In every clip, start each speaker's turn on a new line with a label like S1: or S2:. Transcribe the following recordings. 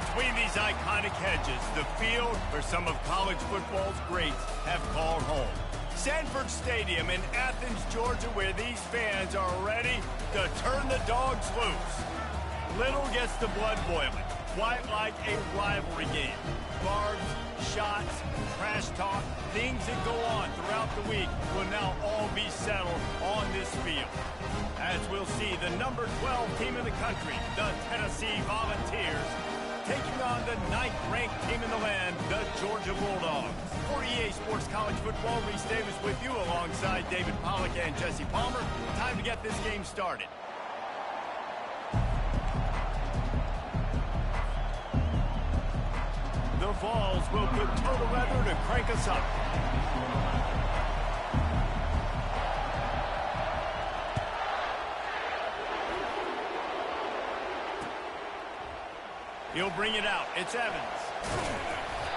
S1: Between these iconic hedges, the field where some of college football's greats have called home. Sanford Stadium in Athens, Georgia, where these fans are ready to turn the dogs loose. Little gets the blood boiling, quite like a rivalry game. Barbs, shots, trash talk, things that go on throughout the week will now all be settled on this field. As we'll see, the number 12 team in the country, the Tennessee Volunteers, taking on the 9th-ranked team in the land, the Georgia Bulldogs. For EA Sports College Football, Reese Davis with you alongside David Pollack and Jesse Palmer. Time to get this game started. The Vols will put total weather to crank us up. He'll bring it out. It's Evans.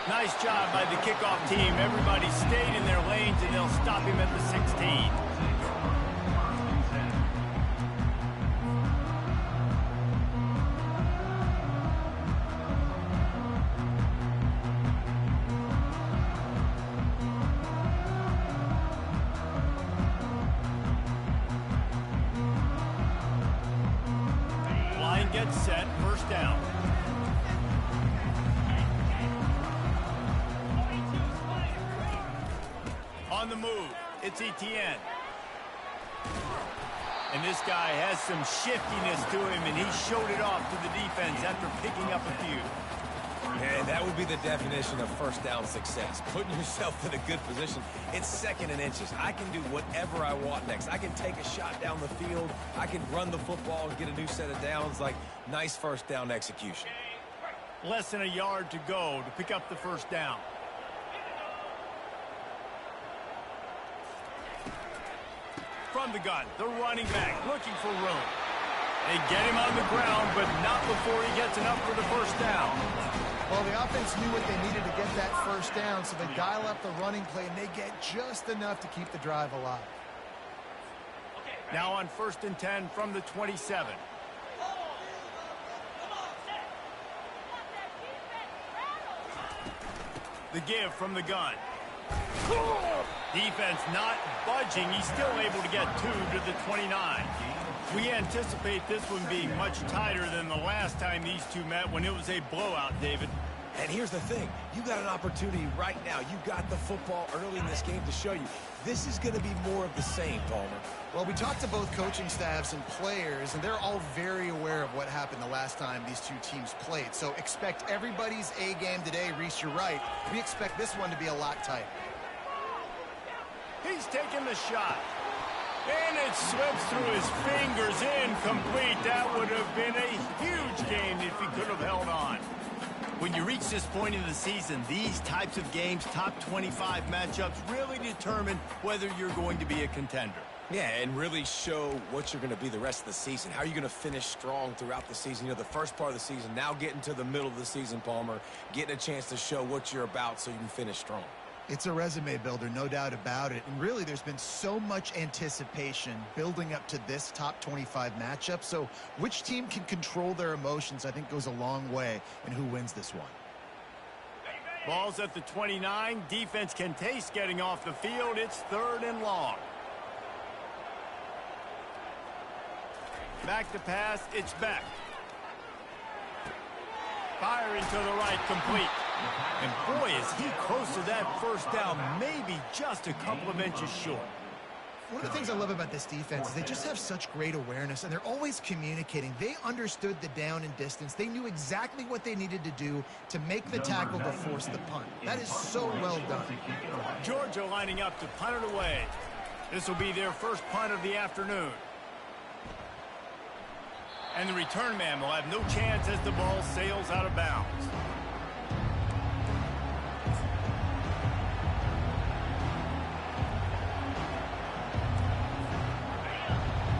S1: Nice job by the kickoff team. Everybody stayed in their lanes, and they'll stop him at the 16. Line gets set. First down. On the move, it's Etienne. And this guy has some shiftiness to him, and he showed it off to the defense after picking up a few.
S2: And that would be the definition of first down success. Putting yourself in a good position. It's 2nd and inches. I can do whatever I want next. I can take a shot down the field. I can run the football and get a new set of downs. Like, nice first down execution.
S1: Less than a yard to go to pick up the first down. From the gun, the running back looking for room. They get him on the ground, but not before he gets enough for the first down.
S3: Well, the offense knew what they needed to get that first down, so they dial up the running play, and they get just enough to keep the drive alive.
S1: Now on 1st and 10 from the 27. The give from the gun. Defense not budging. He's still able to get 2 to the 29. We anticipate this one being much tighter than the last time these two met when it was a blowout, David.
S2: And here's the thing. You got an opportunity right now. You got the football early in this game to show you. This is going to be more of the same, Palmer.
S3: Well, we talked to both coaching staffs and players, and they're all very aware of what happened the last time these two teams played. So expect everybody's A game today. Reese, you're right. We expect this one to be a lot tighter.
S1: He's taking the shot. And it slips through his fingers, incomplete. That would have been a huge game if he could have held on. When you reach this point in the season, these types of games, top 25 matchups, really determine whether you're going to be a contender.
S2: Yeah, and really show what you're going to be the rest of the season. How are you going to finish strong throughout the season? You know, the first part of the season, now getting to the middle of the season, Palmer, getting a chance to show what you're about so you can finish strong.
S3: It's a resume builder, no doubt about it. And really, there's been so much anticipation building up to this top 25 matchup. So which team can control their emotions, I think, goes a long way in who wins this one.
S1: Ball's at the 29. Defense can taste getting off the field. It's 3rd and long. Back to pass. It's Beck. Firing to the right, complete. And boy, is he close to that first down, maybe just a couple of inches short.
S3: One of the things I love about this defense is they just have such great awareness, and they're always communicating. They understood the down and distance. They knew exactly what they needed to do to make the tackle to force the punt. That is so well done.
S1: Georgia lining up to punt it away. This will be their first punt of the afternoon. And the return man will have no chance as the ball sails out of bounds.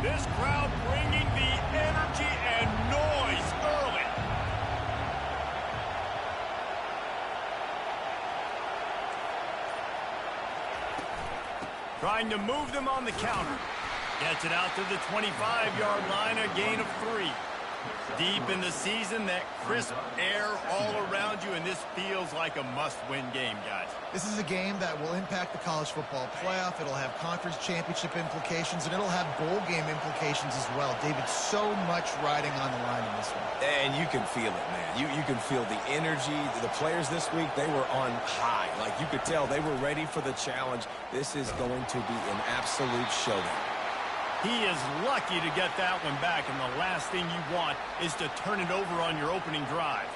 S1: This crowd bringing the energy and noise early. Trying to move them on the counter. Gets it out to the 25-yard line, a gain of 3. Deep in the season, that crisp air all around you, and this feels like a must-win game, guys.
S3: This is a game that will impact the college football playoff. It'll have conference championship implications, and it'll have bowl game implications as well. David, so much riding on the line in this one.
S2: And you can feel it, man. You can feel the energy. The players this week, they were on high. Like, you could tell they were ready for the challenge. This is going to be an absolute showdown.
S1: He is lucky to get that one back, and the last thing you want is to turn it over on your opening drive.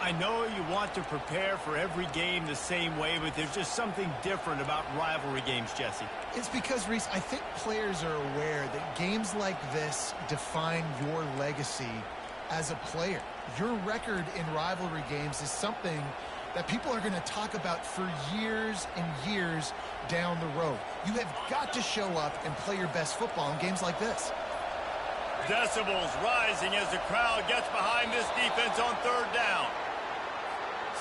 S1: I know you want to prepare for every game the same way, but there's just something different about rivalry games, Jesse.
S3: It's because, Reese, I think players are aware that games like this define your legacy as a player. Your record in rivalry games is something that people are going to talk about for years and years down the road. You have got to show up and play your best football in games like this.
S1: Decibels rising as the crowd gets behind this defense on third down.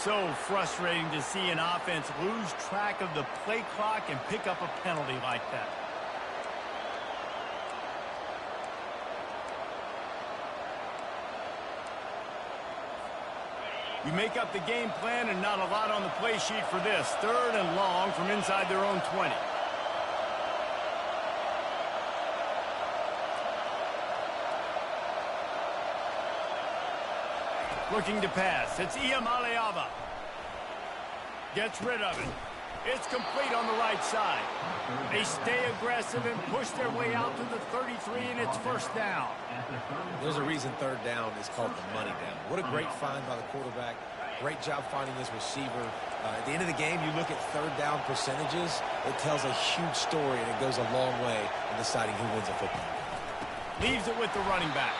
S1: So frustrating to see an offense lose track of the play clock and pick up a penalty like that. You make up the game plan and not a lot on the play sheet for this. Third and long from inside their own 20. Looking to pass. It's Iamaleava. Gets rid of it. It's complete on the right side. They stay aggressive and push their way out to the 33, and it's first down.
S2: There's a reason third down is called the money down. What a great find by the quarterback. Great job finding his receiver. At the end of the game, you look at third down percentages. It tells a huge story, and it goes a long way in deciding who wins a football game.
S1: Leaves it with the running back.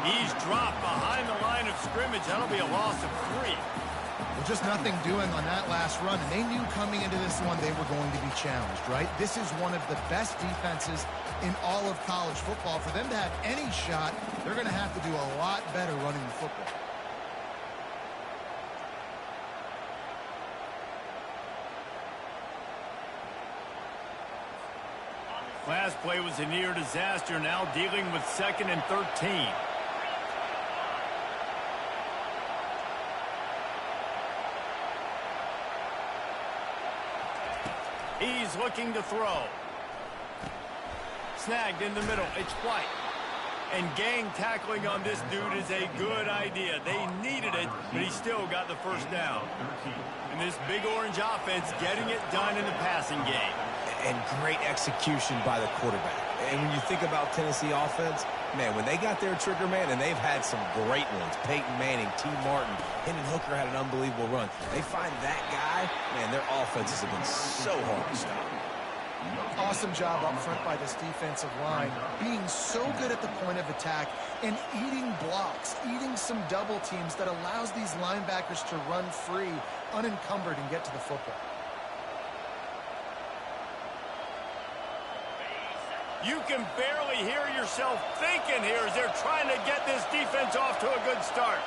S1: He's dropped behind the line of scrimmage. That'll be a loss of 3.
S3: Well, just nothing doing on that last run, and they knew coming into this one they were going to be challenged, right? This is one of the best defenses in all of college football. For them to have any shot, they're going to have to do a lot better running the football.
S1: Last play was a near disaster, now dealing with 2nd and 13. He's looking to throw. Snagged in the middle. It's White. And gang tackling on this dude is a good idea. They needed it, but he still got the first down. And this big orange offense getting it done in the passing game.
S2: And great execution by the quarterback. And when you think about Tennessee offense, man, when they got their trigger man, and they've had some great ones, Peyton Manning, T. Martin, Hendon Hooker had an unbelievable run. They find that guy, man, their offenses have been so hard to stop.
S3: Awesome job up front by this defensive line, being so good at the point of attack and eating blocks, eating some double teams that allows these linebackers to run free, unencumbered, and get to the football.
S1: You can barely hear yourself thinking here as they're trying to get this defense off to a good start.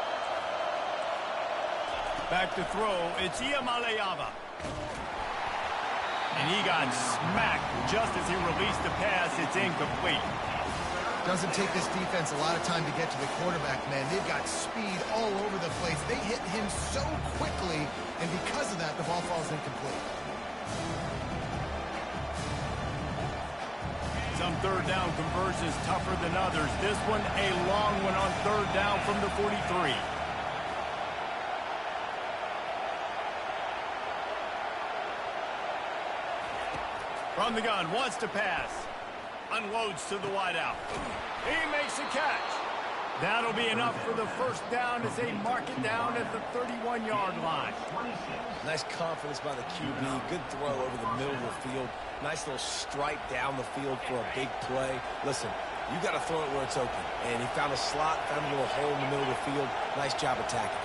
S1: Back to throw, it's Iamaleava. And he got smacked just as he released the pass. It's incomplete.
S3: Doesn't take this defense a lot of time to get to the quarterback, man. They've got speed all over the place. They hit him so quickly, and because of that, the ball falls incomplete.
S1: Some third down conversions tougher than others. This one a long one on third down from the 43. From the gun, wants to pass. Unloads to the wideout. He makes a catch. That'll be enough for the first down as they mark it down at the 31-yard line.
S2: Nice confidence by the QB. Good throw over the middle of the field. Nice little stripe down the field for a big play. Listen, you got to throw it where it's open. And he found a slot, found a little hole in the middle of the field. Nice job attacking.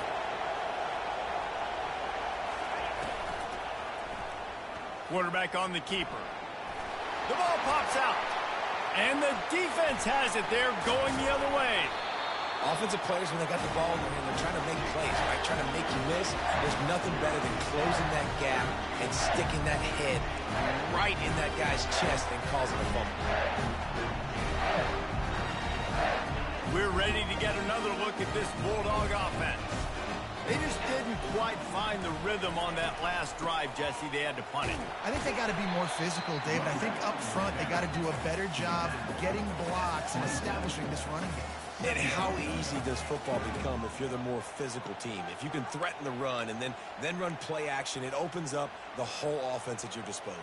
S1: Quarterback on the keeper. The ball pops out. And the defense has it there, going the other way.
S2: Offensive players, when they got the ball in their hand, they're trying to make plays, right? Trying to make you miss. There's nothing better than closing that gap and sticking that head right in that guy's chest and causing a fumble.
S1: We're ready to get another look at this Bulldog offense. They just didn't quite find the rhythm on that last drive, Jesse. They had to punt it.
S3: I think they got to be more physical, David. I think up front they got to do a better job getting blocks and establishing this running game.
S2: And how easy does football become if you're the more physical team? If you can threaten the run and then run play action, it opens up the whole offense at your disposal.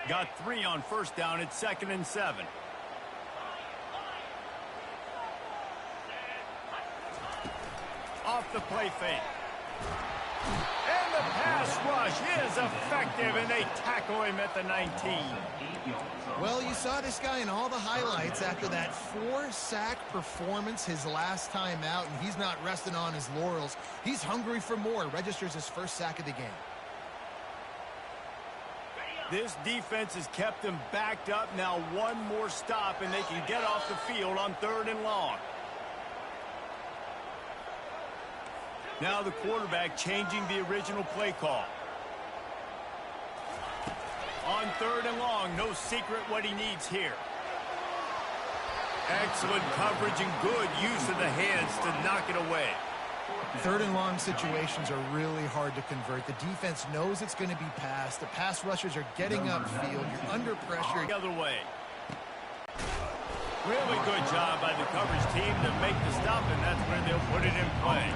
S1: Got 3 on first down. It's 2nd and 7. Off the play fake. And the pass rush is effective, and they tackle him at the 19.
S3: Well, you saw this guy in all the highlights after that 4-sack performance his last time out, and he's not resting on his laurels. He's hungry for more. Registers his first sack of the game.
S1: This defense has kept them backed up. Now one more stop, and they can get off the field on 3rd and long. Now the quarterback changing the original play call. On 3rd and long, no secret what he needs here. Excellent coverage and good use of the hands to knock it away.
S3: 3rd and long situations are really hard to convert. The defense knows it's going to be passed. The pass rushers are getting upfield. You're under pressure.
S1: The other way. Really good job by the coverage team to make the stop, and that's where they'll put it in play.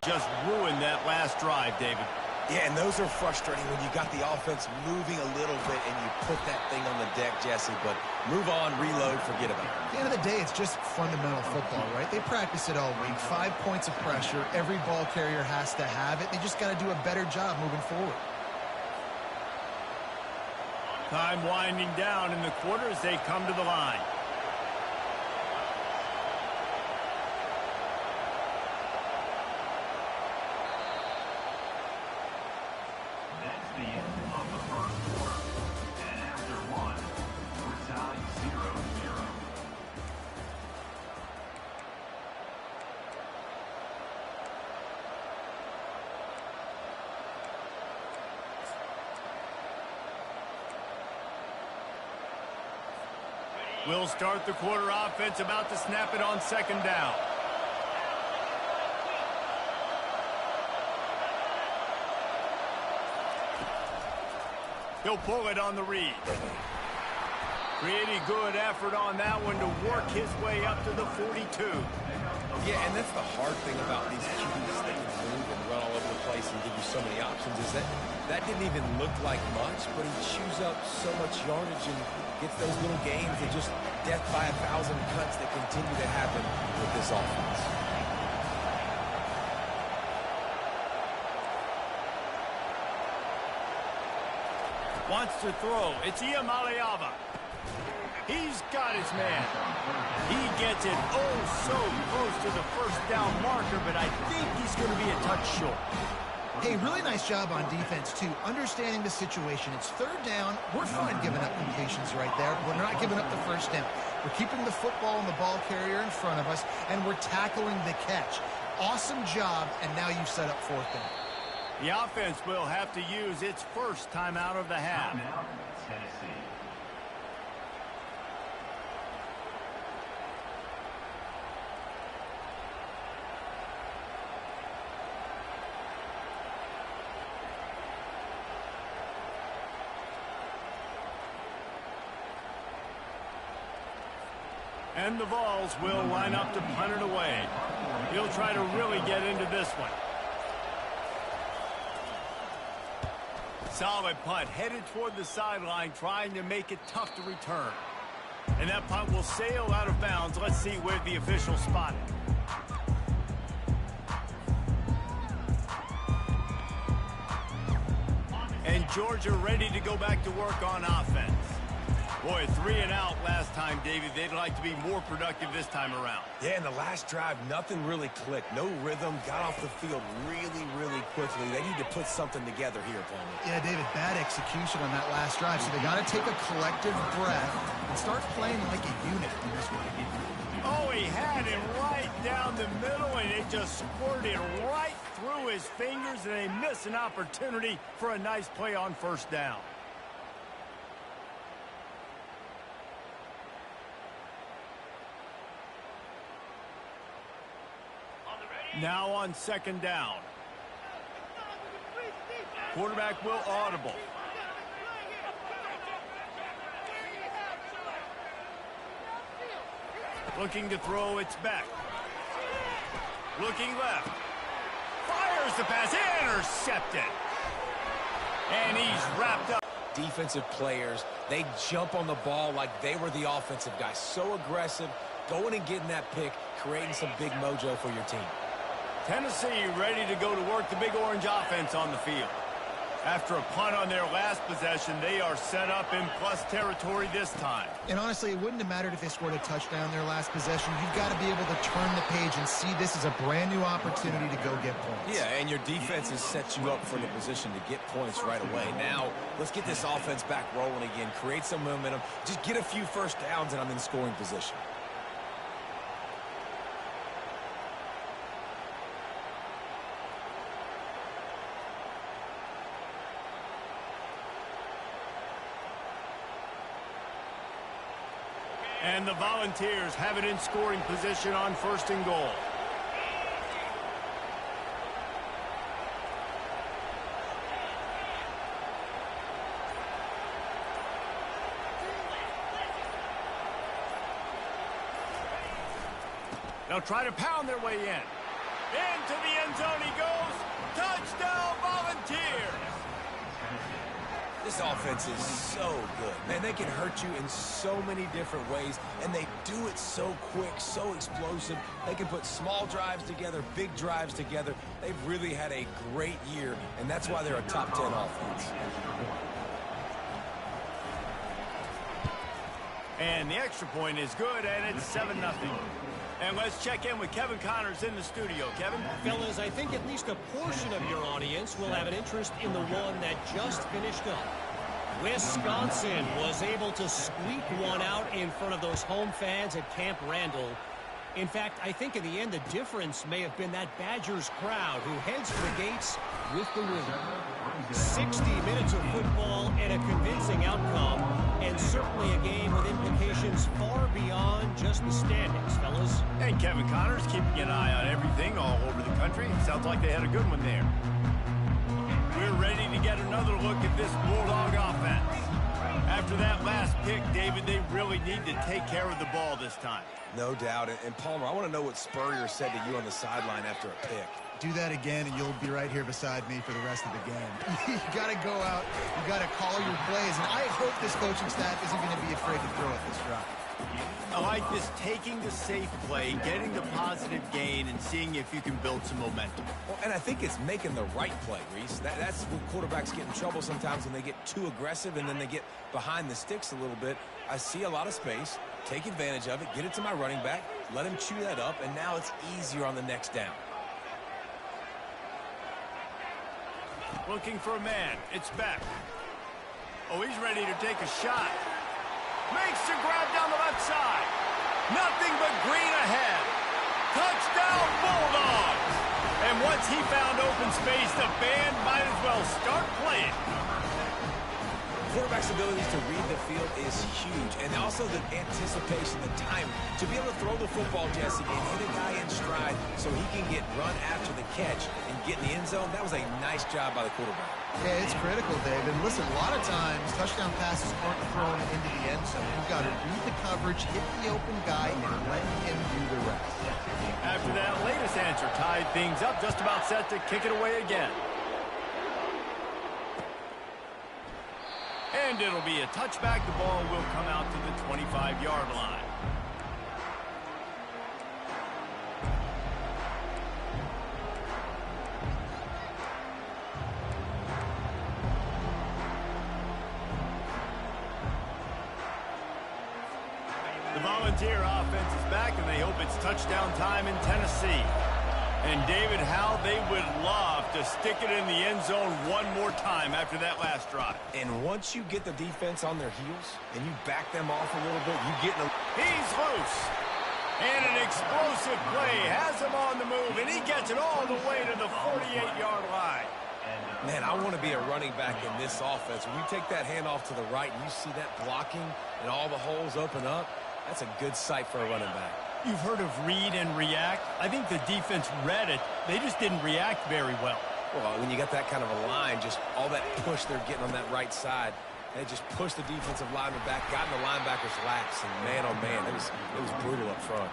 S1: Just ruined that last drive, David.
S2: Yeah, and those are frustrating when you got the offense moving a little bit and you put that thing on the deck, Jesse. But move on, reload, forget about it.
S3: At the end of the day, it's just fundamental football, right? They practice it all week. 5 points of pressure. Every ball carrier has to have it. They just got to do a better job moving forward.
S1: Time winding down in the quarter as they come to the line. We'll start the quarter offense, about to snap it on 2nd down. He'll pull it on the read. Pretty good effort on that one to work his way up to the 42.
S2: Yeah, and that's the hard thing about these QBs that can move and run all over the place and give you so many options is that didn't even look like much, but he chews up so much yardage and gets those little gains that just death by 1,000 cuts that continue to happen with this offense.
S1: Wants to throw. It's Iamaleava. He's got his man. He gets it oh so close to the 1st down marker, but I think he's going to be a touch short.
S3: Hey, really nice job on defense, too. Understanding the situation. It's 3rd down. We're fine giving up completions right there. We're not giving up the 1st down. We're keeping the football and the ball carrier in front of us, and we're tackling the catch. Awesome job, and now you've set up 4th down.
S1: The offense will have to use its first timeout of the half. And the Vols will line up to punt it away. He'll try to really get into this one. Solid punt, headed toward the sideline, trying to make it tough to return. And that punt will sail out of bounds. Let's see where the official spot it. And Georgia ready to go back to work on offense. Boy, 3 and out last time, David. They'd like to be more productive this time around.
S2: Yeah, in the last drive, nothing really clicked. No rhythm, got off the field really, really quickly. They need to put something together here, opponent.
S3: Yeah, David, bad execution on that last drive, so they got to take a collective breath and start playing like a unit in this one.
S1: Oh, he had it right down the middle, and it just squirted right through his fingers, and they miss an opportunity for a nice play on 1st down. Now on second down. Quarterback will audible. Looking to throw, it's back. Looking left. Fires the pass, intercepted. And he's wrapped up.
S2: Defensive players, they jump on the ball like they were the offensive guy. So aggressive, going and getting that pick, creating some big mojo for your team.
S1: Tennessee ready to go to work the Big Orange offense on the field. After a punt on their last possession, they are set up in plus territory this time.
S3: And honestly, it wouldn't have mattered if they scored a touchdown their last possession. You've got to be able to turn the page and see this as a brand new opportunity to go get points.
S2: Yeah, and your defense has set you up for the position to get points right away. Now, let's get this offense back rolling again, create some momentum, just get a few first downs, and I'm in scoring position.
S1: And the Volunteers have it in scoring position on first and goal. They'll try to pound their way in. Into the end zone he goes. Touchdown, Volunteers!
S2: This offense is so good. Man, they can hurt you in so many different ways, and they do it so quick, so explosive. They can put small drives together, big drives together. They've really had a great year, and that's why they're a top 10 offense.
S1: And the extra point is good, and it's 7-0. And let's check in with Kevin Connors in the studio. Kevin?
S4: Fellas, I think at least a portion of your audience will have an interest in the one that just finished up. Wisconsin was able to squeak one out in front of those home fans at Camp Randall. In fact, I think in the end the difference may have been that Badgers crowd who heads for the gates with the win. 60 minutes of football and a convincing outcome, and certainly a game with implications far beyond just the standings, fellas.
S1: And Kevin Connors keeping an eye on everything all over the country. Sounds like they had a good one there. We're ready to get another look at this Bulldog offense. After that last pick, David, they really need to take care of the ball this time.
S2: No doubt. And Palmer, I want to know what Spurrier said to you on the sideline after a pick.
S3: Do that again, and you'll be right here beside me for the rest of the game. You got to go out. You got to call your plays. And I hope this coaching staff isn't going to be afraid to throw at this drive.
S1: I like this taking the safe play, getting the positive gain, and seeing if you can build some momentum.
S2: Well, and I think it's making the right play, Reese. That's when quarterbacks get in trouble sometimes when they get too aggressive and then they get behind the sticks a little bit. I see a lot of space, take advantage of it, get it to my running back, let him chew that up, and now it's easier on the next down.
S1: Looking for a man. It's back. Oh, he's ready to take a shot. Makes the grab down the left side. Nothing but green ahead. Touchdown, Bulldogs! And once he found open space, the band might as well start playing.
S2: Quarterback's abilities to read the field is huge, and also the anticipation, the time to be able to throw the football, Jesse, and hit a guy in stride so he can get run after the catch and get in the end zone. That was a nice job by the quarterback.
S3: Yeah, it's critical, David. Listen, a lot of times touchdown passes aren't thrown into the end zone. You've got to read the coverage, hit the open guy, and let him do the rest.
S1: After that latest answer tied things up, just about set to kick it away again. And it'll be a touchback. The ball will come out to the 25-yard line. The Volunteer offense is back, and they hope it's touchdown time in Tennessee. And David, how they would love to stick it in the end zone one more time after that last drive.
S2: And once you get the defense on their heels and you back them off a little bit, you get in a...
S1: He's loose. And an explosive play has him on the move, and he gets it all the way to the 48-yard line.
S2: Man, I want to be a running back in this offense. When you take that handoff to the right and you see that blocking and all the holes open up, that's a good sight for a running back.
S1: You've heard of read and react. I think the defense read it. They just didn't react very well.
S2: Well, when you got that kind of a line, just all that push they're getting on that right side, they just pushed the defensive lineman back, got in the linebacker's laps, and man, oh man, it was brutal up front.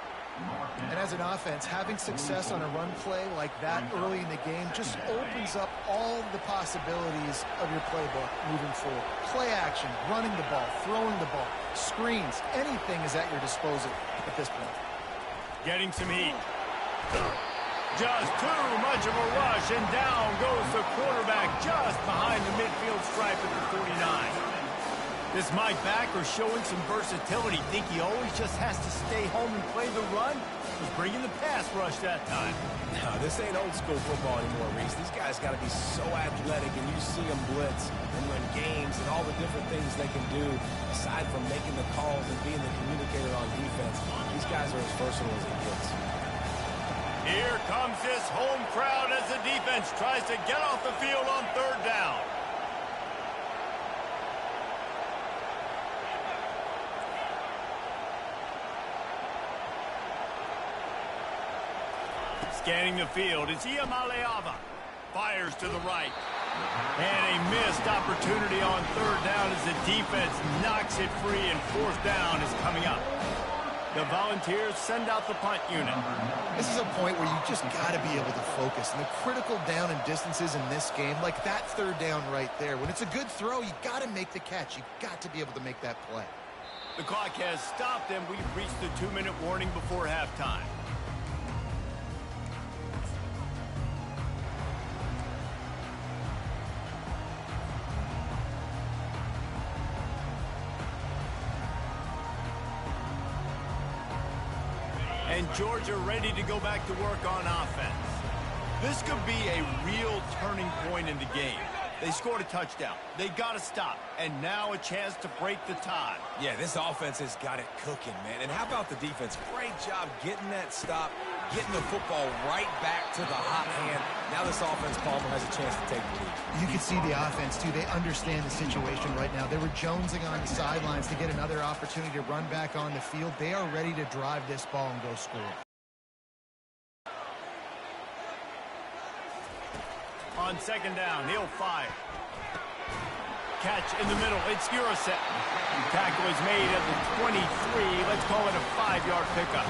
S3: And as an offense, having success on a run play like that early in the game just opens up all the possibilities of your playbook moving forward. Play action, running the ball, throwing the ball, screens, anything is at your disposal at this point.
S1: Getting some heat. Just too much of a rush, and down goes the quarterback just behind the midfield stripe at the 49. This Mike backer showing some versatility. Think he always just has to stay home and play the run? He's bringing the pass rush that time.
S2: No, this ain't old school football anymore, Reese. These guys got to be so athletic, and you see them blitz and win games and all the different things they can do aside from making the calls and being the communicator on defense. These guys are as versatile as it gets.
S1: Here comes this home crowd as the defense tries to get off the field on third down. Scanning the field, it's Iamaleava. Fires to the right. And a missed opportunity on third down as the defense knocks it free, and fourth down is coming up. The Volunteers send out the punt unit.
S3: This is a point where you just got to be able to focus. And the critical down and distances in this game, like that third down right there, when it's a good throw, you got to make the catch. You got to be able to make that play.
S1: The clock has stopped, and we've reached the 2-minute warning before halftime. And Georgia ready to go back to work on offense. This could be a real turning point in the game. They scored a touchdown. They got to stop. And now a chance to break the tie.
S2: Yeah, this offense has got it cooking, man. And how about the defense? Great job getting that stop, getting the football right back to the hot hand. Now this offense, Palmer, has a chance to take the lead.
S3: You can see the offense, too. They understand the situation right now. They were jonesing on the sidelines to get another opportunity to run back on the field. They are ready to drive this ball and go score.
S1: On second down, he'll fire. Catch in the middle. It's Uriset. Tackle is made at the 23. Let's call it a 5-yard pickup.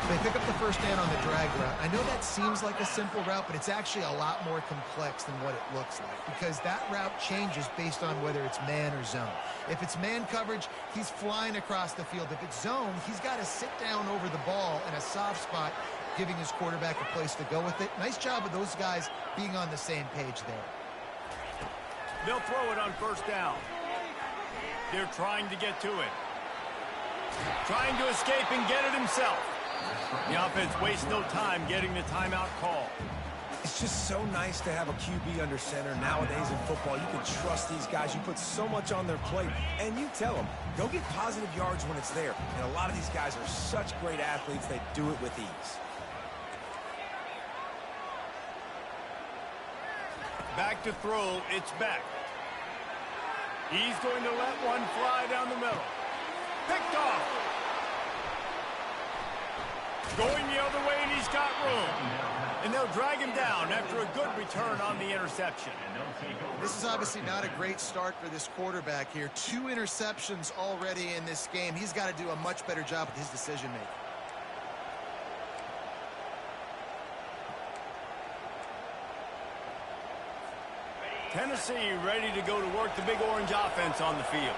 S3: They pick up the first down on the drag route. I know that seems like a simple route, but it's actually a lot more complex than what it looks like because that route changes based on whether it's man or zone. If it's man coverage, he's flying across the field. If it's zone, he's got to sit down over the ball in a soft spot, giving his quarterback a place to go with it. Nice job of those guys being on the same page there.
S1: They'll throw it on first down. They're trying to get to it. Trying to escape and get it himself. The offense wastes no time getting the timeout call.
S2: It's just so nice to have a QB under center nowadays in football. You can trust these guys. You put so much on their plate, and you tell them, go get positive yards when it's there. And a lot of these guys are such great athletes, they do it with ease.
S1: Back to throw, it's Beck. He's going to let one fly down the middle. Picked off. Going the other way, and he's got room. And they'll drag him down after a good return on the interception.
S3: This is obviously not a great start for this quarterback here. 2 interceptions already in this game. He's got to do a much better job with his decision-making.
S1: Tennessee ready to go to work the Big Orange offense on the field.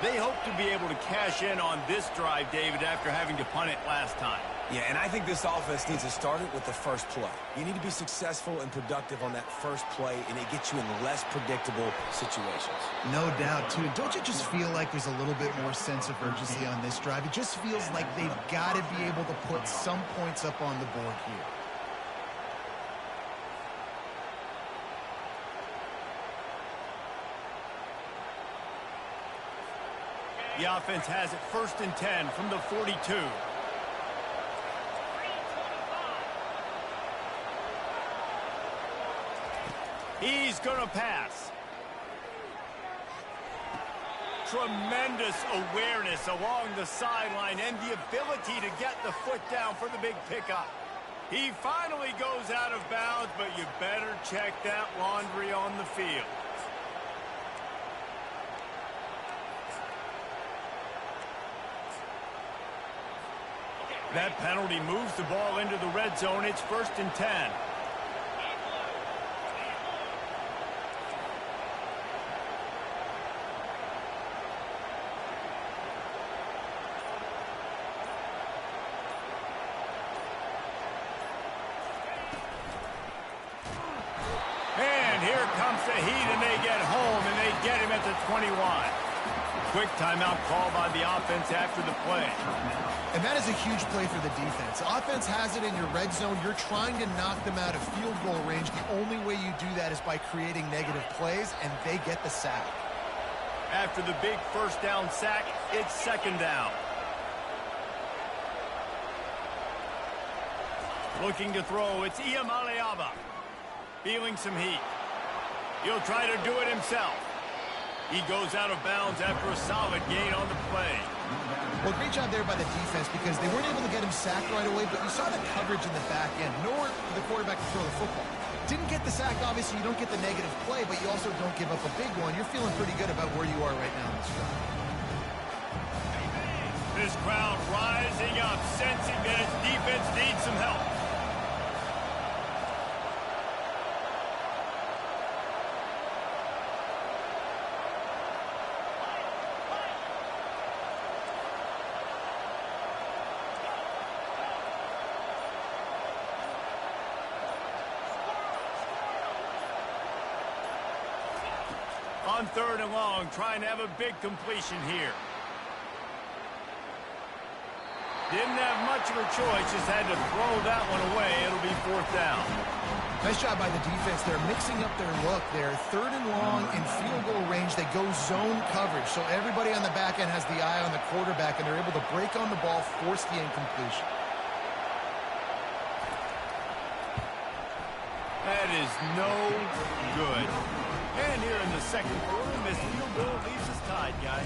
S1: They hope to be able to cash in on this drive, David, after having to punt it last time.
S2: Yeah, and I think this offense needs to start it with the first play. You need to be successful and productive on that first play, and it gets you in less predictable situations.
S3: No doubt, too. Don't you just feel like there's a little bit more sense of urgency on this drive? It just feels like they've got to be able to put some points up on the board here.
S1: The offense has it 1st and 10 from the 42. He's going to pass. Tremendous awareness along the sideline and the ability to get the foot down for the big pickup. He finally goes out of bounds, but you better check that laundry on the field. That penalty moves the ball into the red zone. It's 1st and 10. And here comes the heat, and they get home, and they get him at the 21. Quick timeout call by the offense after the play.
S3: And that is a huge play for the defense. Offense has it in your red zone. You're trying to knock them out of field goal range. The only way you do that is by creating negative plays, and they get the sack.
S1: After the big first down sack, it's 2nd down. Looking to throw, it's Iamaleava. Feeling some heat. He'll try to do it himself. He goes out of bounds after a solid gain on the play.
S3: Well, great job there by the defense because they weren't able to get him sacked right away, but you saw the coverage in the back end. Nowhere for the quarterback to throw the football. Didn't get the sack, obviously. You don't get the negative play, but you also don't give up a big one. You're feeling pretty good about where you are right now in this drive.
S1: This crowd rising up, sensing that its defense needs some help. On 3rd and long, trying to have a big completion here. Didn't have much of a choice, just had to throw that one away. It'll be 4th down.
S3: Nice job by the defense. They're mixing up their look. They're 3rd and long in field goal range. They go zone coverage, so everybody on the back end has the eye on the quarterback, and they're able to break on the ball, force the incompletion.
S1: That is no good. And here in the 2nd quarter, this field goal leaves us tied, guys.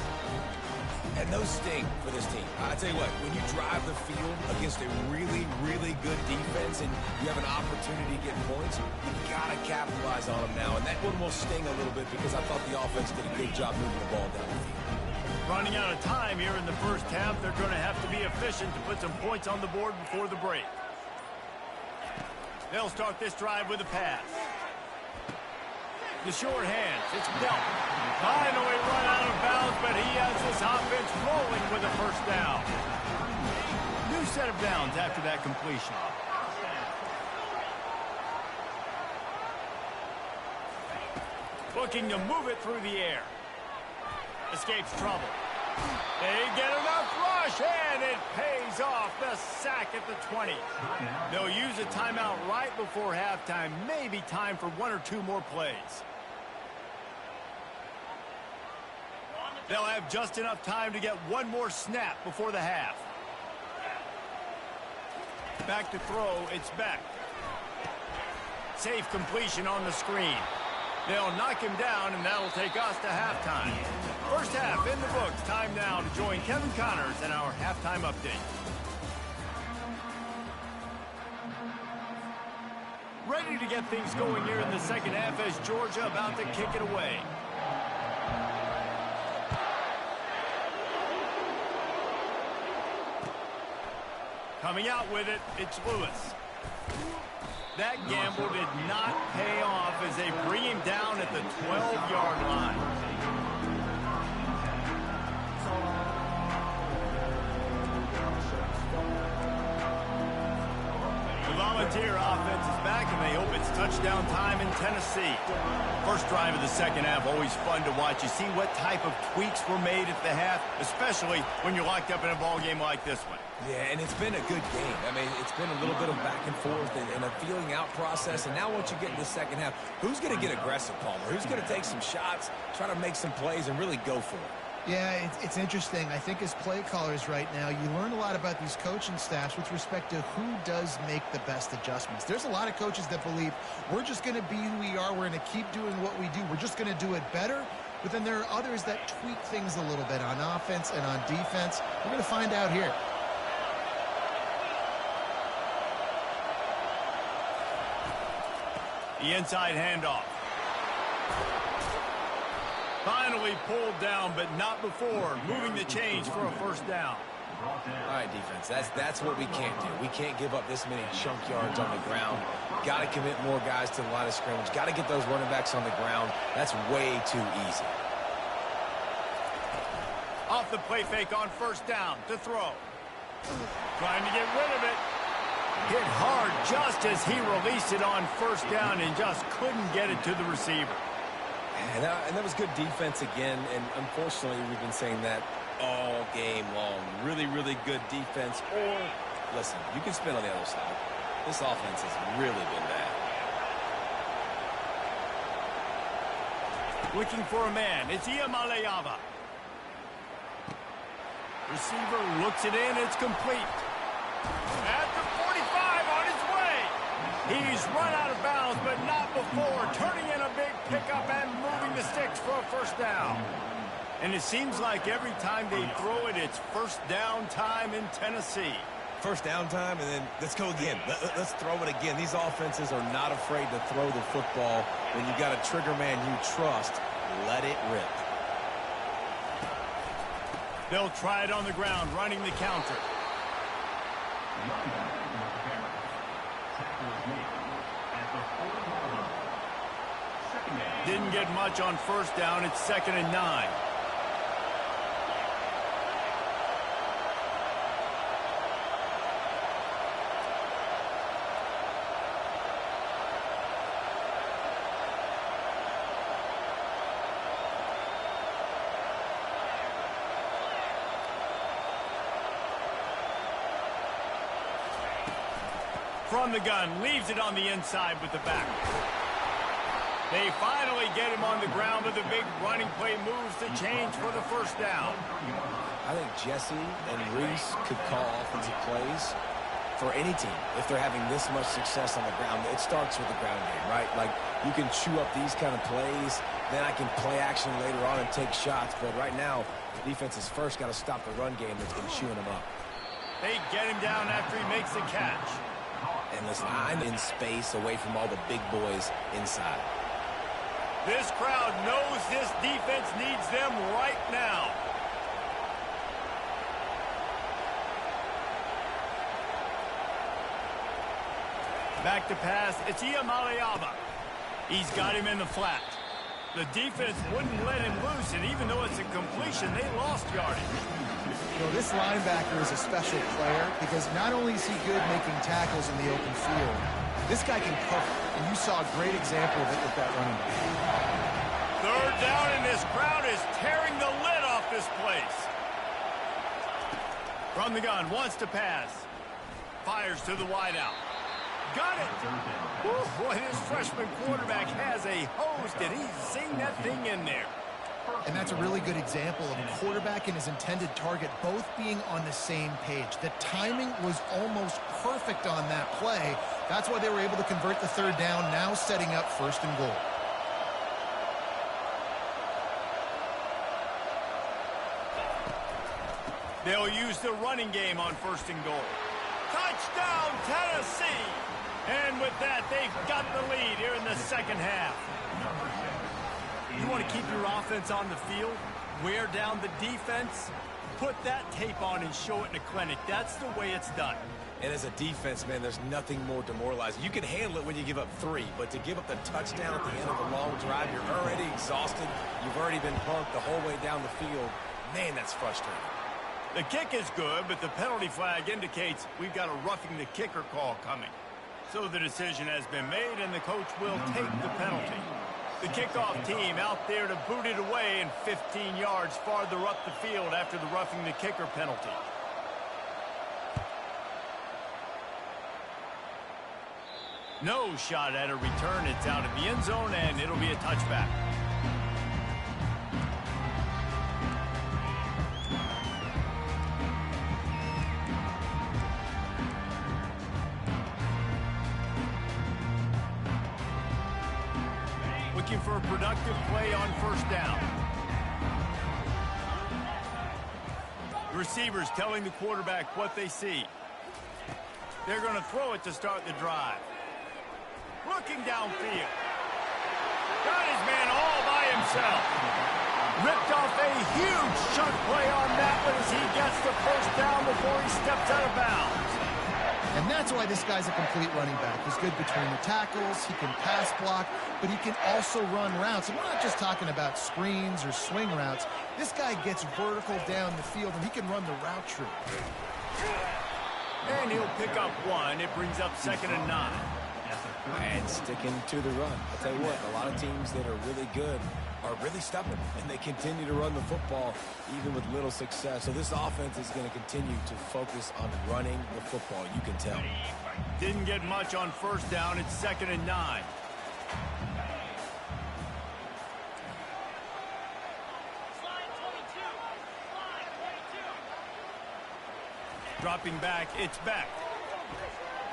S2: And those sting for this team. I tell you what, when you drive the field against a really, really good defense and you have an opportunity to get points, you got to capitalize on them now. And that one will sting a little bit because I thought the offense did a good job moving the ball down the field.
S1: Running out of time here in the first half, they're going to have to be efficient to put some points on the board before the break. They'll start this drive with a pass. The short hands, it's dealt. Finally run out of bounds, but he has this offense rolling with a 1st down. New set of downs after that completion. Looking to move it through the air. Escapes trouble. They get enough rush, and it pays off. The sack at the 20. They'll use a timeout right before halftime. Maybe time for 1 or 2 more plays. They'll have just enough time to get 1 more snap before the half. Back to throw, it's Beck. Safe completion on the screen. They'll knock him down, and that'll take us to halftime. First half in the books. Time now to join Kevin Connors in our halftime update. Ready to get things going here in the 2nd half as Georgia about to kick it away. Coming out with it, it's Lewis. That gamble did not pay off as they bring him down at the 12-yard line. The Volunteer offense is back, and they hope it's touchdown time in Tennessee. First drive of the 2nd half, always fun to watch. You see what type of tweaks were made at the half, especially when you're locked up in a ball game like this one.
S2: Yeah, and it's been a good game. I mean, it's been a little bit of back and forth and a feeling out process. And now once you get in the 2nd half, who's going to get aggressive, Palmer? Who's going to take some shots, try to make some plays, and really go for it?
S3: Yeah, it's interesting. I think as play callers right now, you learn a lot about these coaching staffs with respect to who does make the best adjustments. There's a lot of coaches that believe we're just going to be who we are. We're going to keep doing what we do. We're just going to do it better. but then there are others that tweak things a little bit on offense and on defense. We're going to find out here.
S1: The inside handoff. Finally pulled down, but not before moving the chains for a first down.
S2: All right, defense, that's what we can't do. We can't give up this many chunk yards on the ground. Got to commit more guys to the line of scrimmage. Got to get those running backs on the ground. That's way too easy.
S1: Off the play fake on first down to throw. Trying to get rid of it. Hit hard just as he released it on first down and just couldn't get it to the receiver.
S2: And that was good defense again, and unfortunately we've been saying that all game long. Really, really good defense. Or, listen, you can spin on the other side. This offense has really been bad.
S1: Looking for a man. It's Iamaleava. Receiver looks it in. It's complete. At the 45 on his way. He's run out of bounds, but not before. Turning in a big pickup and moving the sticks for a first down. And it seems like every time they throw it, it's first down time in Tennessee.
S2: First down time, and then let's go again. Let's throw it again. These offenses are not afraid to throw the football. When you've got a trigger man you trust, let it rip.
S1: They'll try it on the ground, running the counter. Didn't get much on first down. It's 2nd and 9. From the gun, leaves it on the inside with the back. They finally get him on the ground, but the big running play moves the change for the first down.
S2: I think Jesse and Reese could call offensive plays for any team if they're having this much success on the ground. It starts with the ground game, right? Like, you can chew up these kind of plays, then I can play action later on and take shots. But right now, the defense has first got to stop the run game that's been chewing them up.
S1: They get him down after he makes the catch.
S2: And listen, I'm in space away from all the big boys inside.
S1: This crowd knows this defense needs them right now. Back to pass, it's Iamaleava. He's got him in the flat. The defense wouldn't let him loose, and even though it's a completion, they lost yardage.
S3: You know, this linebacker is a special player because not only is he good making tackles in the open field, this guy can cover, and you saw a great example of it with that running back.
S1: Third down, and this crowd is tearing the lid off this place. From the gun, wants to pass. Fires to the wideout. Got it. Woo, boy, this freshman quarterback has a hose. Did he sing that thing in there?
S3: And that's a really good example of a quarterback and his intended target both being on the same page. The timing was almost perfect on that play. That's why they were able to convert the third down, now setting up 1st and goal.
S1: They'll use the running game on 1st and goal. Touchdown, Tennessee! And with that, they've got the lead here in the second half. You want to keep your offense on the field, wear down the defense, put that tape on and show it in a clinic. That's the way it's done.
S2: And as a defense, man, there's nothing more demoralizing. You can handle it when you give up 3, but to give up the touchdown at the end of a long drive, you're already exhausted. You've already been punked the whole way down the field. Man, that's frustrating.
S1: The kick is good, but the penalty flag indicates we've got a roughing the kicker call coming. So the decision has been made, and the coach will take the penalty. The kickoff team out there to boot it away and 15 yards farther up the field after the roughing the kicker penalty. No shot at a return. It's out of the end zone, and it'll be a touchback. Looking for a productive play on 1st down. Receivers telling the quarterback what they see. They're going to throw it to start the drive. Looking downfield. Got his man all by himself. Ripped off a huge chunk play on that one as he gets the first down before he steps out of bounds.
S3: And that's why this guy's a complete running back. He's good between the tackles, he can pass block, but he can also run routes. And we're not just talking about screens or swing routes. This guy gets vertical down the field, and he can run the route tree.
S1: And he'll pick up one. It brings up 2nd and 9.
S2: And sticking to the run. I'll tell you what, a lot of teams that are really good are really stubborn, and they continue to run the football even with little success. So this offense is going to continue to focus on running the football, you can tell.
S1: Didn't get much on first down. It's 2nd and 9. Dropping back, it's back.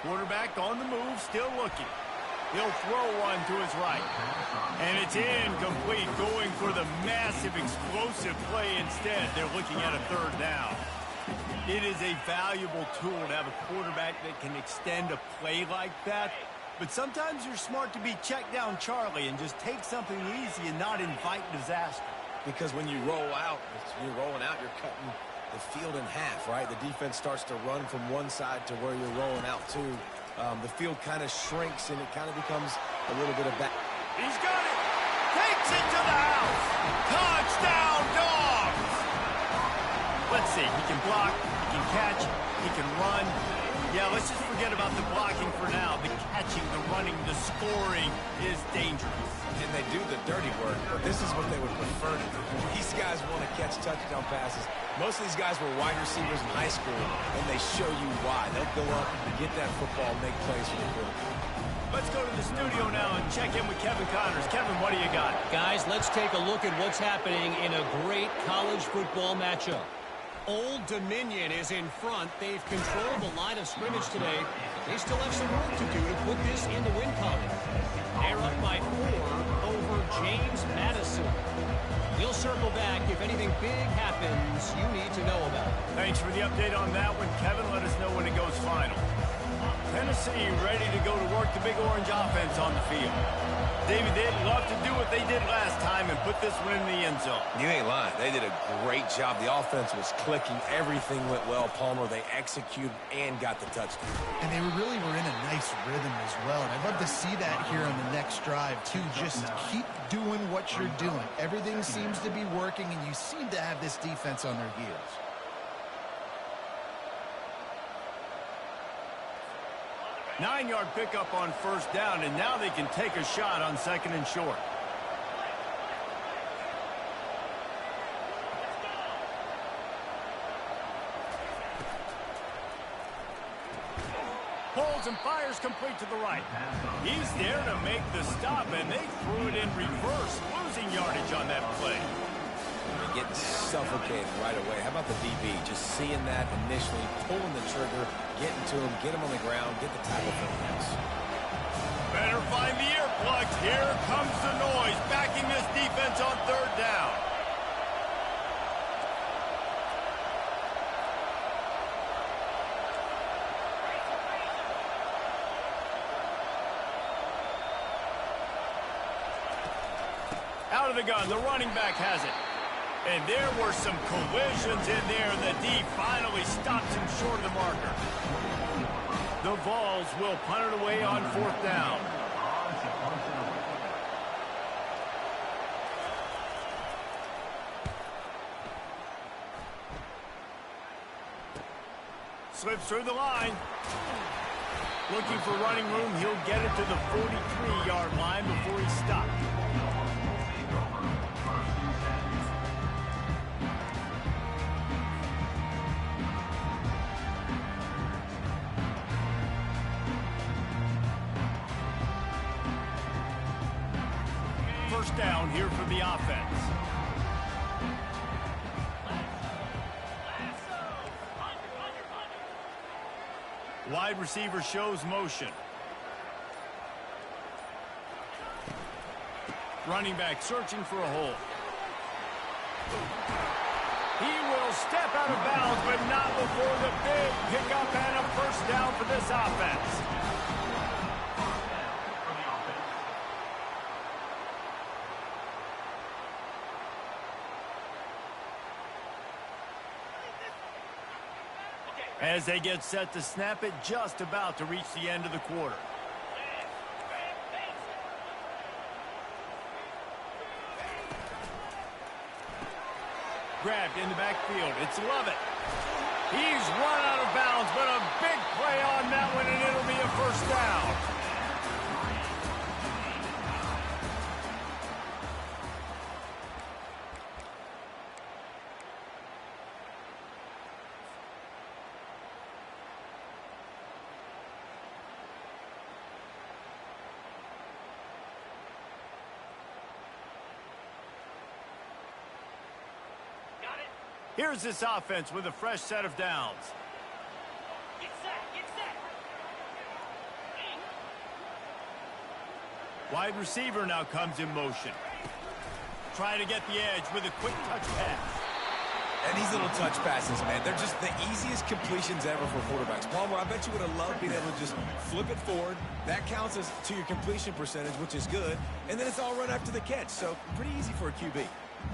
S1: Quarterback on the move, still looking. He'll throw one to his right. And it's incomplete, going for the massive, explosive play instead. They're looking at a 3rd down. It is a valuable tool to have a quarterback that can extend a play like that. But sometimes you're smart to be check down Charlie and just take something easy and not invite disaster.
S2: Because when you roll out, you're rolling out, you're cutting the field in half, right? The defense starts to run from one side to where you're rolling out to. The field kind of shrinks, and it kind of becomes a little bit of back.
S1: He's got it. Takes it to the house. Touchdown, Dogs. Let's see. He can block. He can catch. He can run. Yeah, let's just forget about the blocking for now. The catching, the running, the scoring is dangerous.
S2: And they do the dirty work, but this is what they would prefer to do. These guys want to catch touchdown passes. Most of these guys were wide receivers in high school, and they show you why. They'll go up, get that football, make plays for the quarterback.
S1: Let's go to the studio now and check in with Kevin Connors. Kevin, what do you got?
S4: Guys, let's take a look at what's happening in a great college football matchup. Old Dominion is in front. They've controlled the line of scrimmage today. They still have some work to do to put this in the win column. They're up by 4 over James Madison. We'll circle back if anything big happens you need to know about.
S1: Thanks for the update on that one, Kevin. Let us know when it goes final. Tennessee ready to go to work the Big Orange offense on the field. David, they'd love to do what they did last time and put this one in the end zone.
S2: You ain't lying. They did a great job. The offense was clicking. Everything went well. Palmer, they executed and got the touchdown.
S3: And they really were in a nice rhythm as well. And I'd love to see that here on the next drive, too. Just keep doing what you're doing. Everything seems to be working, and you seem to have this defense on their heels.
S1: Nine-yard pickup on first down, and now they can take a shot on 2nd and short. Pulls and fires complete to the right. He's there to make the stop, and they threw it in reverse, losing yardage on that play.
S2: They're getting suffocated right away. How about the DB? Just seeing that initially, pulling the trigger, getting to him, get him on the ground, get the tackle for the pass.
S1: Better find the earplugs. Here comes the noise, backing this defense on 3rd down. Out of the gun, the running back has it. And there were some collisions in there, and the D finally stops him short of the marker. The Vols will punt it away on 4th down. Slips through the line. Looking for running room. He'll get it to the 43-yard line before he stopped. First down here for the offense. Wide receiver shows motion. Running back searching for a hole. He will step out of bounds, but not before the big pickup and a first down for this offense. As they get set to snap it, just about to reach the end of the quarter. Grabbed in the backfield. It's Lovett. He's run out of bounds, but a big play on that one, and it'll be a first down. Here's this offense with a fresh set of downs. Get set. Wide receiver now comes in motion. Trying to get the edge with a quick touch pass.
S2: And these little touch passes, man, they're just the easiest completions ever for quarterbacks. Palmer, I bet you would have loved being able to just flip it forward. That counts as to your completion percentage, which is good. And then it's all run after the catch, so pretty easy for a QB.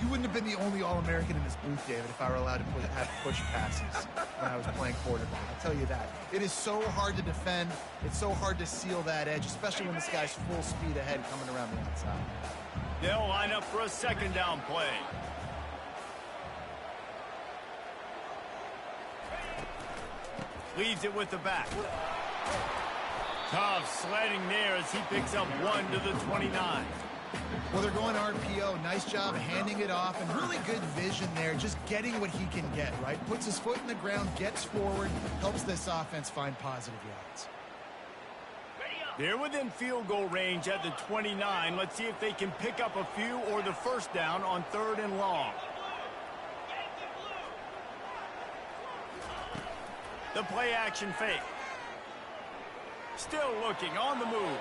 S3: You wouldn't have been the only All-American in this booth, David, if I were allowed to have push passes when I was playing quarterback. I'll tell you that. It is so hard to defend. It's so hard to seal that edge, especially when this guy's full speed ahead coming around the outside.
S1: They'll line up for a second down play. Leaves it with the back. Tough sledding there as he picks up 1 to the 29.
S3: Well, they're going RPO. Nice job handing it off, and really good vision there, just getting what he can get, right? Puts his foot in the ground, gets forward, helps this offense find positive yards.
S1: They're within field goal range at the 29. Let's see if they can pick up a few or the first down on 3rd and long. The play action fake. Still looking on the move.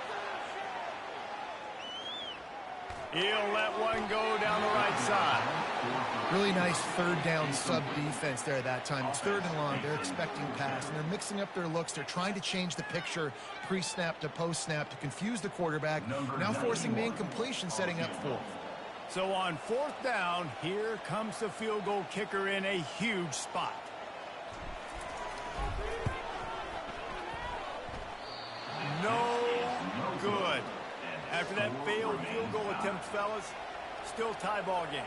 S1: He'll let one go down the right side.
S3: Really nice 3rd down sub defense there at that time. It's 3rd and long. They're expecting pass, and they're mixing up their looks. They're trying to change the picture pre-snap to post-snap to confuse the quarterback. Now forcing the incompletion, setting up 4th.
S1: So on 4th down, here comes the field goal kicker in a huge spot. No good. After that failed field goal attempt, fellas, still tie ball game.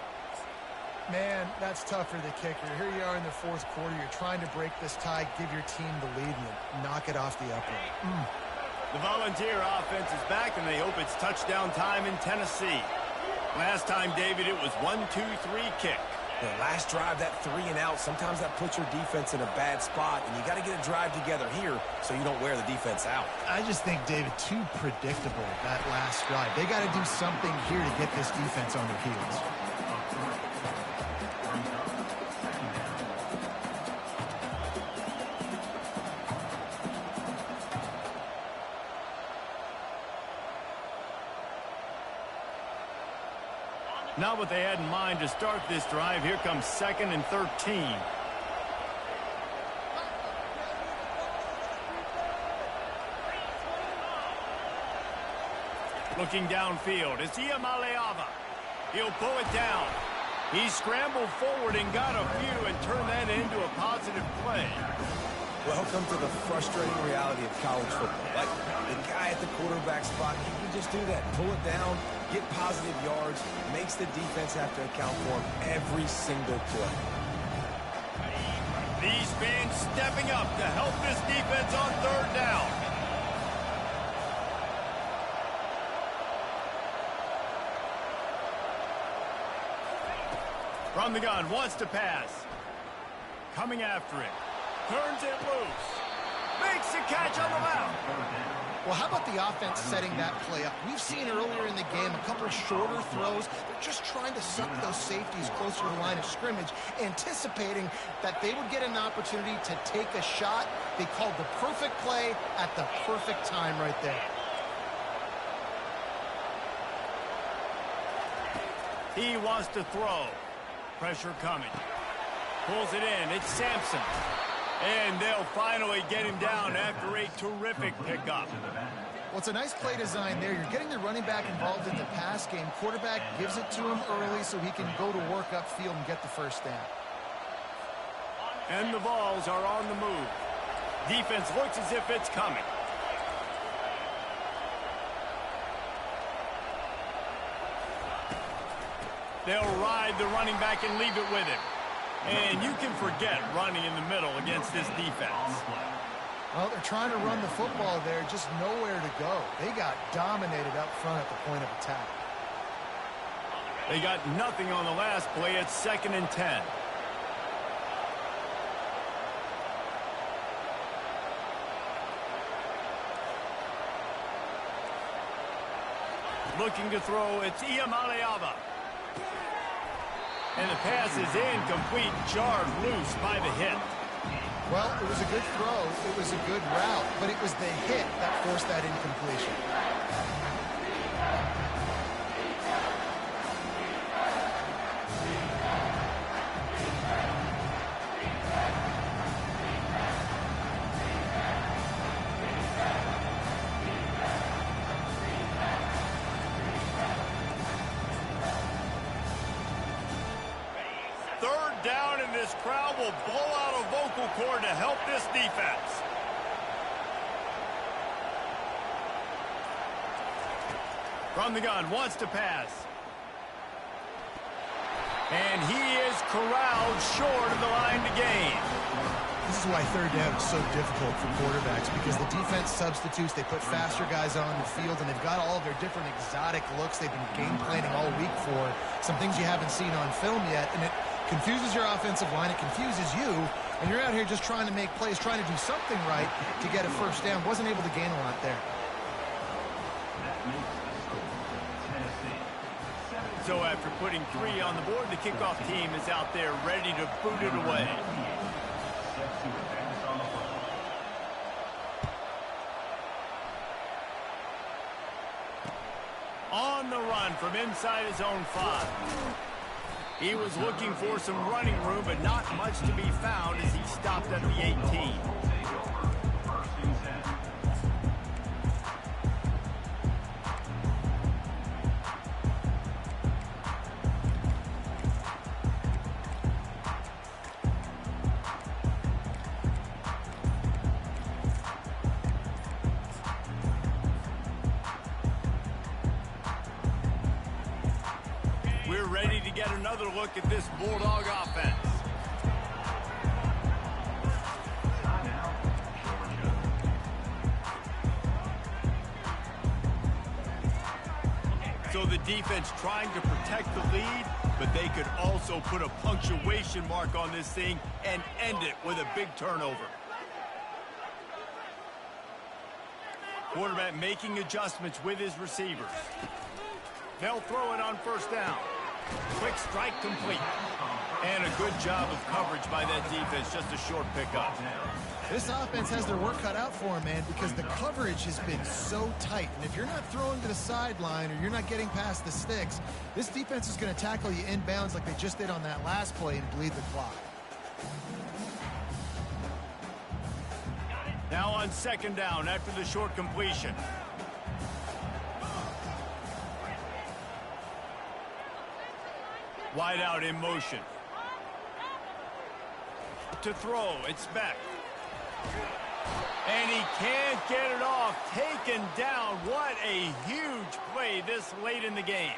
S3: Man, that's tough for the kicker. Here you are in the 4th quarter. You're trying to break this tie, give your team the lead, and knock it off the upright.
S1: The Volunteer offense is back, and they hope it's touchdown time in Tennessee. Last time, David, it was 1-2-3 kick.
S2: The last drive, that 3 and out, sometimes that puts your defense in a bad spot, and you got to get a drive together here so you don't wear the defense out.
S3: I just think, David, too predictable, that last drive. They got to do something here to get this defense on their heels.
S1: Not what they had in mind to start this drive. Here comes 2nd and 13. Looking downfield, it's Iamaleava. He'll pull it down. He scrambled forward and got a few and turned that into a positive play.
S2: Welcome to the frustrating reality of college football. Like, the guy at the quarterback spot, he can just do that. Pull it down, get positive yards, makes the defense have to account for him every single play.
S1: These fans stepping up to help this defense on 3rd down. From the gun, wants to pass. Coming after it. Turns it loose. Makes the catch on the left.
S3: Well, how about the offense setting that play up? We've seen earlier in the game a couple of shorter throws. They're just trying to suck those safeties closer to the line of scrimmage, anticipating that they would get an opportunity to take a shot. They called the perfect play at the perfect time right there.
S1: He wants to throw. Pressure coming. Pulls it in. It's Sampson. And they'll finally get him down after a terrific pickup.
S3: Well, it's a nice play design there. You're getting the running back involved in the pass game. Quarterback gives it to him early so he can go to work upfield and get the first down.
S1: And the Vols are on the move. Defense looks as if it's coming. They'll ride the running back and leave it with him. And you can forget running in the middle against this defense.
S3: Well, they're trying to run the football there, just nowhere to go. They got dominated up front at the point of attack.
S1: They got nothing on the last play. It's 2nd and 10. Looking to throw, it's Iamaleava. And the pass is incomplete, jarred loose by the hit.
S3: Well, it was a good throw, it was a good route, but it was the hit that forced that incompletion.
S1: This crowd will blow out a vocal cord to help this defense. From the gun, wants to pass. And he is corralled short of the line to gain.
S3: This is why third down is so difficult for quarterbacks, because the defense substitutes, they put faster guys on the field, and they've got all their different exotic looks they've been game planning all week for, some things you haven't seen on film yet, and it confuses your offensive line, it confuses you, and you're out here just trying to make plays, trying to do something right to get a first down. Wasn't able to gain a lot there.
S1: So after putting 3 on the board, the kickoff team is out there ready to boot it away. On the run from inside his own 5. He was looking for some running room, but not much to be found as he stopped at the 18. We're ready to get another look at this Bulldog offense. So the defense trying to protect the lead, but they could also put a punctuation mark on this thing and end it with a big turnover. Quarterback making adjustments with his receivers. They'll throw it on first down. Quick strike complete. And a good job of coverage by that defense. Just a short pickup.
S3: This offense has their work cut out for them, man, because the coverage has been so tight. And if you're not throwing to the sideline or you're not getting past the sticks, this defense is going to tackle you inbounds like they just did on that last play and bleed the clock.
S1: Now on second down after the short completion. Wide out in motion. To throw, it's Beck. And he can't get it off. Taken down. What a huge play this late in the game.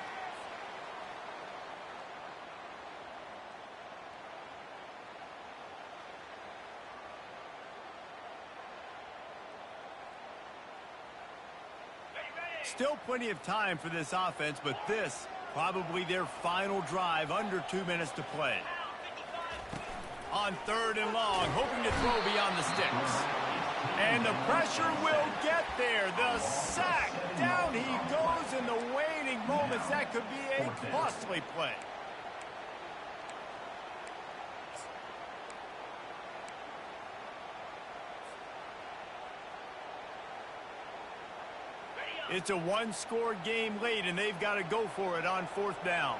S1: Still plenty of time for this offense, but this probably their final drive, under 2 minutes to play. On third and long, hoping to throw beyond the sticks. And the pressure will get there. The sack. Down he goes in the waning moments. That could be a costly play. It's a one-score game late, and they've got to go for it on fourth down.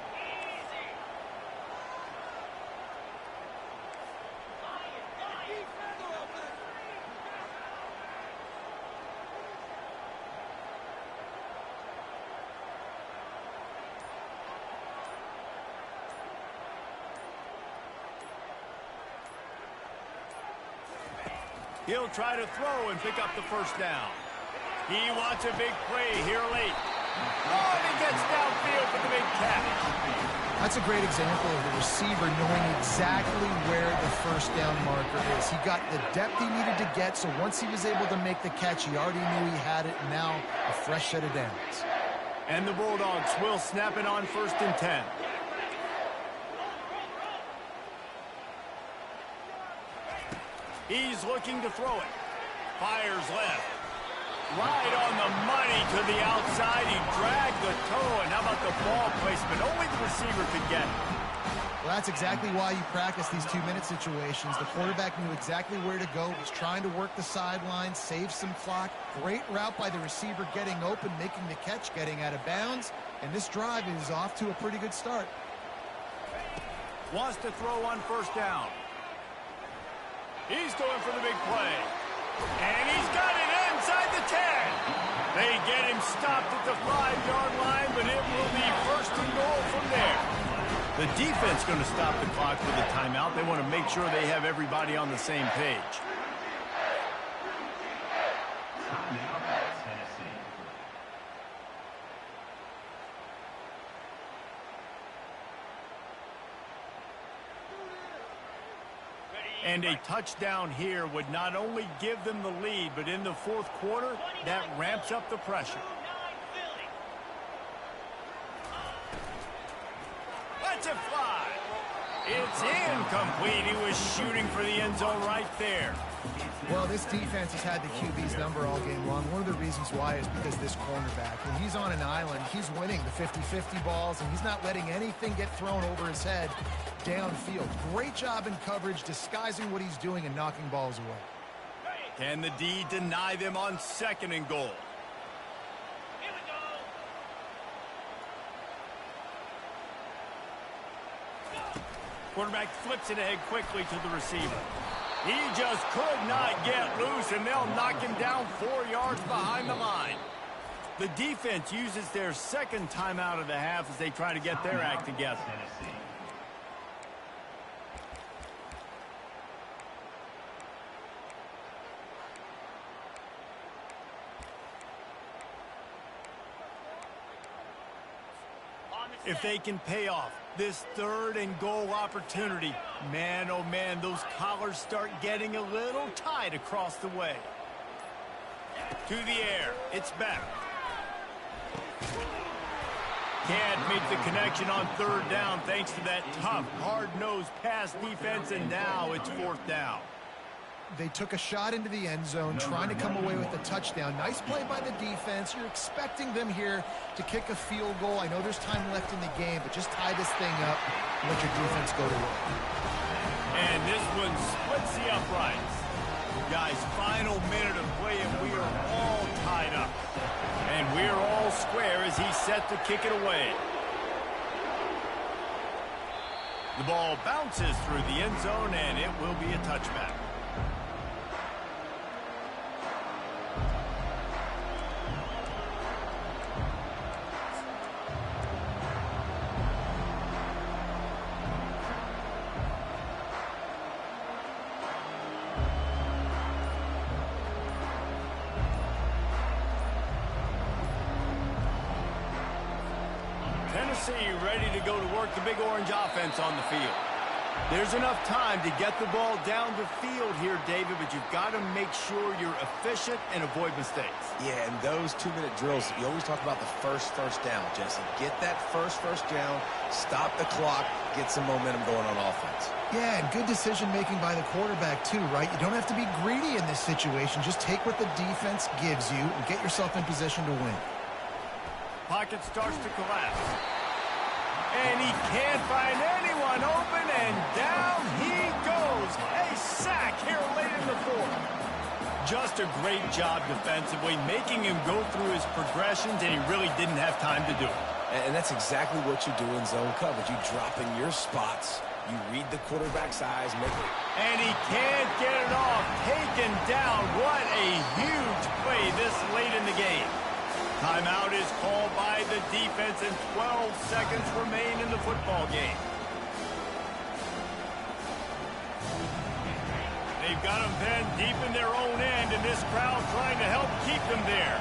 S1: He'll try to throw and pick up the first down. He wants a big play here late. Oh, and he gets downfield for the big catch.
S3: That's a great example of the receiver knowing exactly where the first down marker is. He got the depth he needed to get, so once he was able to make the catch, he already knew he had it, and now a fresh set of downs.
S1: And the Bulldogs will snap it on 1st and 10. He's looking to throw it. Fires left. Right on the money to the outside. He dragged the toe, and how about the ball placement? Only the receiver could get it.
S3: Well, that's exactly why you practice these 2-minute situations. The quarterback knew exactly where to go. Was trying to work the sideline, save some clock. Great route by the receiver getting open, making the catch, getting out of bounds. And this drive is off to a pretty good start.
S1: Wants to throw on 1st down. He's going for the big play. And he's got it inside the 10. They get him stopped at the 5-yard line, but it will be 1st and goal from there. The defense going to stop the clock with a timeout. They want to make sure they have everybody on the same page. And a touchdown here would not only give them the lead, but in the 4th quarter, that ramps up the pressure. Let's it fly. It's incomplete. He was shooting for the end zone right there.
S3: Well, this defense has had the QB's number all game long. One of the reasons why is because this cornerback, when he's on an island, he's winning the 50-50 balls, and he's not letting anything get thrown over his head downfield. Great job in coverage, disguising what he's doing and knocking balls away.
S1: Can the D deny them on 2nd and goal?
S5: Here we go.
S1: Quarterback flips it ahead quickly to the receiver. He just could not get loose, and they'll knock him down 4 yards behind the line. The defense uses their 2nd timeout of the half as they try to get their act together. If they can pay off this 3rd and goal opportunity, man, oh man, those collars start getting a little tight across the way. To the air, it's back. Can't make the connection on 3rd down thanks to that tough, hard-nosed pass defense, and now it's 4th down.
S3: They took a shot into the end zone, trying to come away with a touchdown. Nice play by the defense. You're expecting them here to kick a field goal. I know there's time left in the game, but just tie this thing up and let your defense go to work.
S1: And this one splits the uprights. Guys, final minute of play, and we are all tied up. And we're all square as he's set to kick it away. The ball bounces through the end zone, and it will be a touchback. Tennessee ready to go to work the Big Orange offense on the field. There's enough time to get the ball down the field here, David, but you've got to make sure you're efficient and avoid mistakes.
S2: Yeah, and those 2-minute drills, you always talk about the first down, Jesse. Get that first down, stop the clock, get some momentum going on offense.
S3: Yeah, and good decision-making by the quarterback, too, right? You don't have to be greedy in this situation. Just take what the defense gives you and get yourself in position to win.
S1: Pocket starts to collapse. And he can't find anyone open, and down he goes. A sack here late in the 4th. Just a great job defensively, making him go through his progressions, and he really didn't have time to do it.
S2: And that's exactly what you do in zone coverage. You drop in your spots, you read the quarterback's eyes, make it.
S1: And he can't get it off. Taken down. What a huge play this late in the game. Timeout is called by the defense, and 12 seconds remain in the football game. They've got them pinned deep in their own end, and this crowd trying to help keep them there.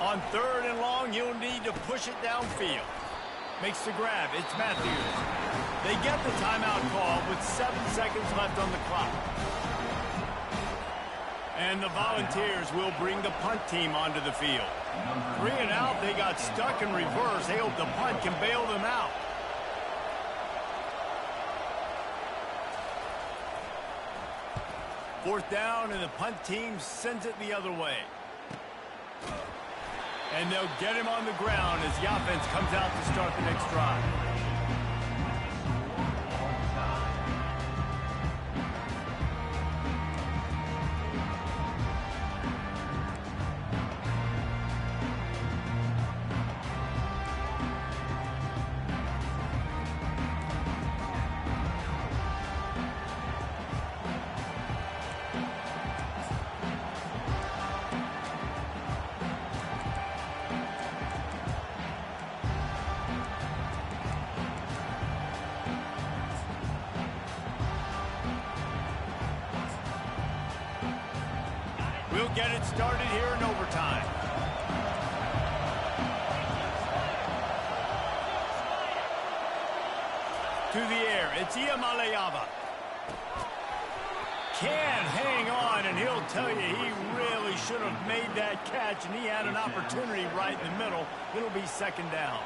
S1: On 3rd and long, you'll need to push it downfield. Makes the grab. It's Matthews. They get the timeout call with 7 seconds left on the clock. And the Volunteers will bring the punt team onto the field. 3 and out, they got stuck in reverse. They hope the punt can bail them out. Fourth down, and the punt team sends it the other way. And they'll get him on the ground as the offense comes out to start the next drive. We'll get it started here in overtime. To the air, it's Iamaleava. Can hang on, and he'll tell you he really should have made that catch, and he had an opportunity right in the middle. It'll be 2nd down.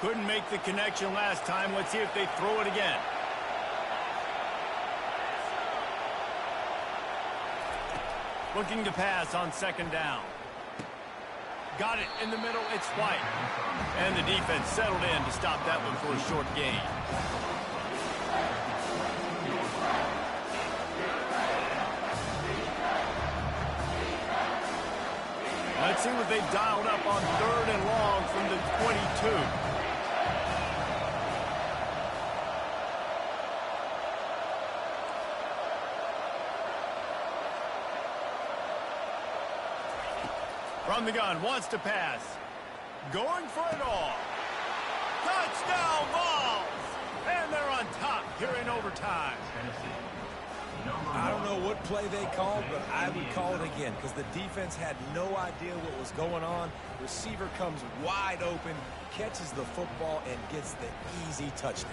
S1: Couldn't make the connection last time. Let's see if they throw it again. Looking to pass on 2nd down. Got it in the middle. It's White. And the defense settled in to stop that one for a short gain. Let's see what they've dialed up on 3rd and long from the 22. From the gun, wants to pass. Going for it all. Touchdown Vols! And they're on top here in overtime.
S2: I don't know what play they called, but I would call it again because the defense had no idea what was going on. Receiver comes wide open, catches the football, and gets the easy touchdown.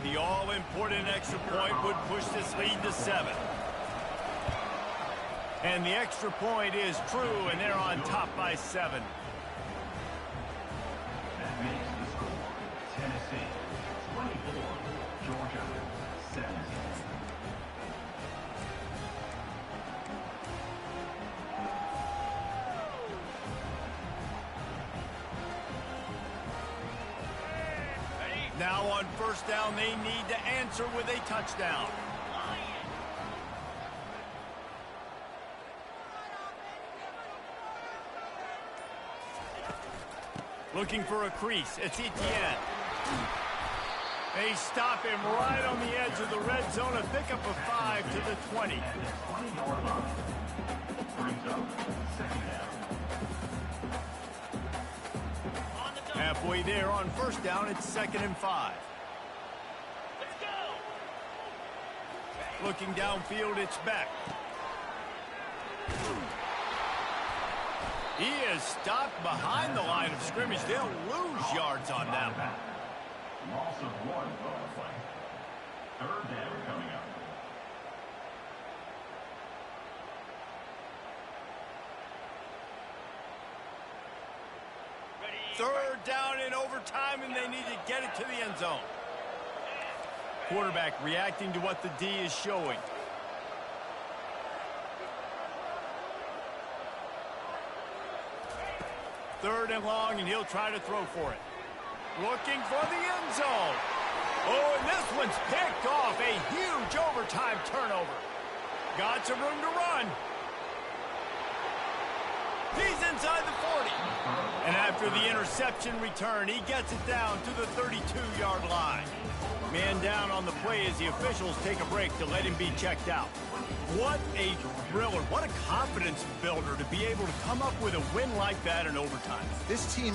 S1: The all-important extra point would push this lead to 7. And the extra point is true, and they're on top by 7.
S6: That makes the score Tennessee 24, Georgia 17.
S1: Now on 1st down, they need to answer with a touchdown. Looking for a crease. It's Etienne. They stop him right on the edge of the red zone. A pickup of 5 to the 20. Halfway there on 1st down, it's 2nd and 5.
S5: Let's go.
S1: Looking downfield, it's Beck. He is stopped behind the line of scrimmage. They'll lose yards on that one.
S6: Loss of 1 on the play. 3rd down coming up.
S5: Ready.
S1: 3rd down in overtime, and they need to get it to the end zone. Quarterback reacting to what the D is showing. Third and long, and he'll try to throw for it. Looking for the end zone. Oh, and this one's picked off. A huge overtime turnover. Got some room to run. He's inside the 40. And after the interception return, he gets it down to the 32-yard line. Man down on the play as the officials take a break to let him be checked out. What a thriller. What a confidence builder to be able to come up with a win like that in overtime.
S3: This team